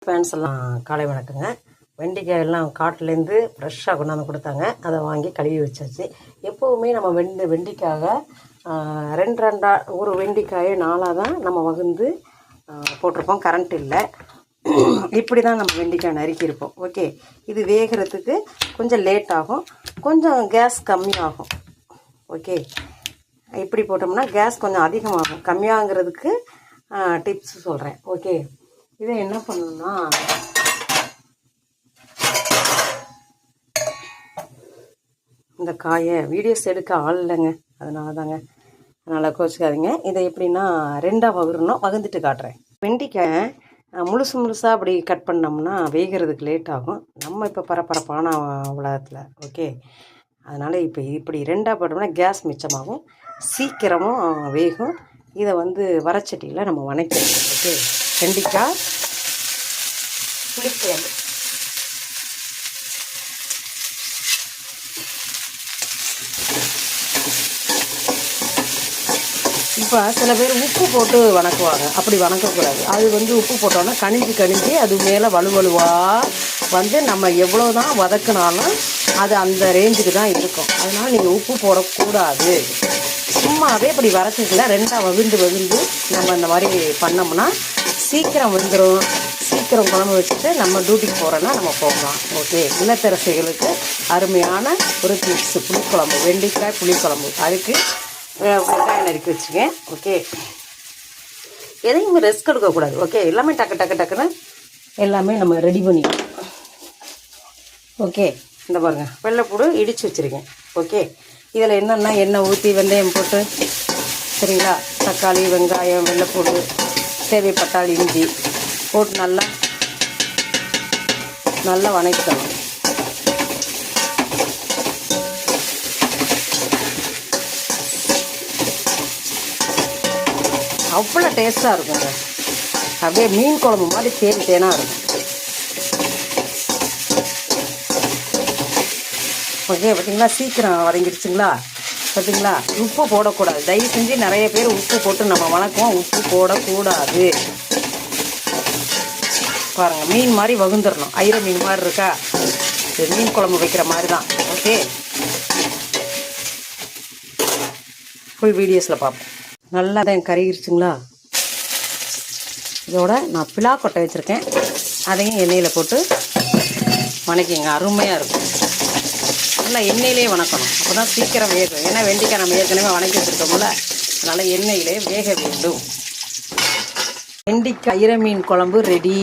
Fans எல்லாம் காலை வணக்கங்க. வெண்டைக்காய் எல்லாம் காட்டிலேருந்து ஃப்ரெஷ்ஷாக கொண்டாந்து கொடுத்தாங்க. அதை வாங்கி கழுவி வச்சாச்சு. எப்போவுமே நம்ம வெண்டைக்காக ரெண்டாக ஒரு வெண்டைக்காயை 4ஆக தான் நம்ம வகுந்து போட்டிருப்போம். கரண்ட் இல்லை, இப்படி தான் நம்ம வெண்டைக்காய் நறுக்கியிருப்போம். ஓகே, இது வேகிறதுக்கு கொஞ்சம் லேட் ஆகும், கொஞ்சம் கேஸ் கம்மியாகும். ஓகே, இப்படி போட்டோம்னா கேஸ் கொஞ்சம் அதிகமாகும். கம்மியாகிறதுக்கு டிப்ஸ் சொல்கிறேன். ஓகே, இதை என்ன பண்ணணும்னா இந்த காயை வீடியோஸ் எடுக்க ஆள் இல்லைங்க, அதனால தாங்க, அதனால் கோச்சிக்காதீங்க. இதை எப்படின்னா 2ஆக வகுறணும், வகுந்துட்டு காட்டுறேன். வெண்டைக்காய் முழுசாக அப்படி கட் பண்ணோம்னா வேகிறதுக்கு லேட் ஆகும். நம்ம இப்போ பரபரப்பான உலகத்தில். ஓகே, அதனால் இப்போ இப்படி 2ஆக போட்டோம்னா கேஸ் மிச்சமாகும், சீக்கிரமும் வேகும். இதை வரைச்சட்டியில் நம்ம வணக்கிறோம். ஓகே, வெண்டைக்காய் புளிக்குழம்பு. இப்போ சில பேர் உப்பு போட்டு வணக்குவாங்க. அப்படி வணக்கக்கூடாது. அது உப்பு போட்டோன்னா கணிஞ்சு அது மேலே வலுவலுவாக நம்ம எவ்வளோ தான் வதக்கினாலும் அது அந்த ரேஞ்சுக்கு தான் இருக்கும். அதனால் நீங்கள் உப்பு போடக்கூடாது. சும்மாவே இப்படி வரைச்சிக்கல 2ஆக வகுந்து நம்ம இந்த மாதிரி பண்ணோம்னா சீக்கிரம் வெந்துடும். சீக்கிரம் குழம்பு வச்சுட்டு நம்ம டியூட்டிக்கு போகிறோன்னா நம்ம போகலாம். ஓகே, இல்லத்தரசிகளுக்கு அருமையான ஒரு டிப்ஸு புளிக்குழம்பு, வெண்டைக்காய் புளிக்குழம்பு. அதுக்கு வெங்காயம் நறுக்கி வச்சுக்கேன். ஓகே, எதையுமே ரெஸ்க் எடுக்கக்கூடாது. ஓகே, எல்லாமே டக்குன்னு எல்லாமே நம்ம ரெடி பண்ணிக்கலாம். ஓகே, இந்த பாருங்கள், வெள்ளைப்பூடு இடித்து வச்சுருக்கேன். ஓகே, இதில் என்னென்னா எண்ணெய் ஊற்றி வெந்தயம் போட்டு, சரிங்களா, தக்காளி வெங்காயம் வெள்ளைப்பூடு தேவைப்பட்டால் இஞ்சி போட்டு நல்லா வணக்கணும். அவ்வளோ டேஸ்ட்டாக இருக்குங்க. அப்படியே மீன் குழம்பு மாதிரி தேனாக இருக்கும். ஓகே, பார்த்தீங்களா, சீக்கிரம் வதங்கிடுச்சுங்களா? பார்த்தீங்களா, உப்பு போடக்கூடாது. தயவு செஞ்சு நிறைய பேர் உப்பு போட்டு நம்ம வணக்குவோம், உப்பு போடக்கூடாது. பாருங்கள், மீன் மாதிரி வகுந்துடணும். ஐர மீன் மாதிரி இருக்கா, இது மீன் குழம்பு வைக்கிற மாதிரி தான். ஓகே, ஃபுல் வீடியோஸில் பார்ப்போம். நல்லா தான் கருகிருச்சுங்களா? இதோட நான் பிலாக்கொட்டை வச்சுருக்கேன், அதையும் எண்ணெயில் போட்டு வணக்கிங்க. அருமையாக இருக்கும். நல்லா எண்ணெயிலே வணக்கணும், அப்போ தான் சீக்கிரம் வேகும். ஏன்னா வெண்டைக்காய் நம்ம ஏற்கனவே வணக்கி வச்சுருக்கோம்ல, அதனால் எண்ணெயிலே வேக வேண்டும். வெண்டைக்காய் ஐர மீன் குழம்பு ரெடி.